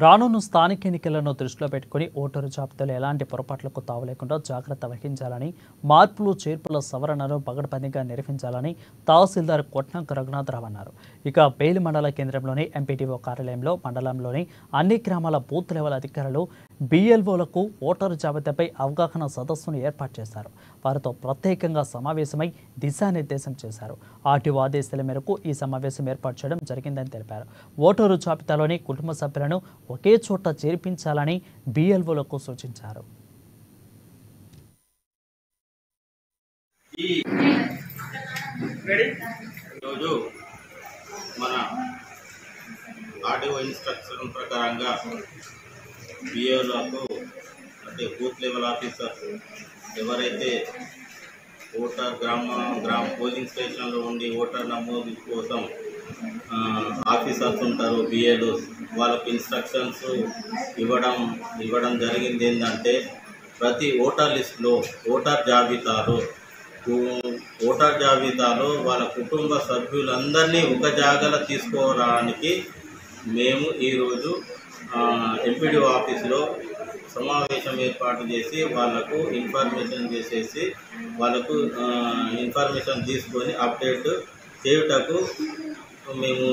రానున్న స్థానిక ఎన్నికలను దృష్టిలో పెట్టుకుని ఓటరు జాబితాలో ఎలాంటి పొరపాట్లకు తావులేకుండా జాగ్రత్త వహించాలని, మార్పులు చేర్పుల సవరణను పగడ్బందీగా నిర్వహించాలని తహసీల్దార్ కొట్నంక రఘునాథరావు అన్నారు. ఇక బేలి మండల కేంద్రంలోని ఎంపీటీఓ కార్యాలయంలో మండలంలోని అన్ని గ్రామాల బూత్ లెవెల్ అధికారులు BLOలకు ఓటరు జాబితాపై అవగాహన సదస్సును ఏర్పాటు చేశారు. వారితో ప్రత్యేకంగా సమావేశమై దిశానిర్దేశం చేశారు. ఆర్టీఓ ఆదేశాల మేరకు ఈ సమావేశం ఏర్పాటు చేయడం జరిగిందని తెలిపారు. ఓటరు జాబితాలోని కుటుంబ సభ్యులను ఒకే చోట చేర్పించాలని BLOలకు సూచించారు. ఈరోజు మన ఆర్టీఓ ఇన్స్ట్రక్షన్ ప్రకారంగా BLOలకు అంటే బూత్ లెవెల్ ఆఫీసర్స్ ఎవరైతే ఓటర్ గ్రామ పోలింగ్ స్టేషన్లో ఉండి ఓటర్ నమోదు కోసం ఆఫీసర్స్ ఉంటారు BLOs, వాళ్ళకు ఇన్స్ట్రక్షన్స్ ఇవ్వడం జరిగింది. ఏంటంటే ప్రతి ఓటర్ లిస్టులో ఓటర్ జాబితాలో వాళ్ళ కుటుంబ సభ్యులందరినీ ఒక జాగాలో తీసుకోవడానికి మేము ఈరోజు ఎంపీడీఓ ఆఫీస్లో సమావేశం ఏర్పాటు చేసి వాళ్ళకు ఇన్ఫర్మేషన్ తీసుకొని అప్డేట్ చేయుటకు మేము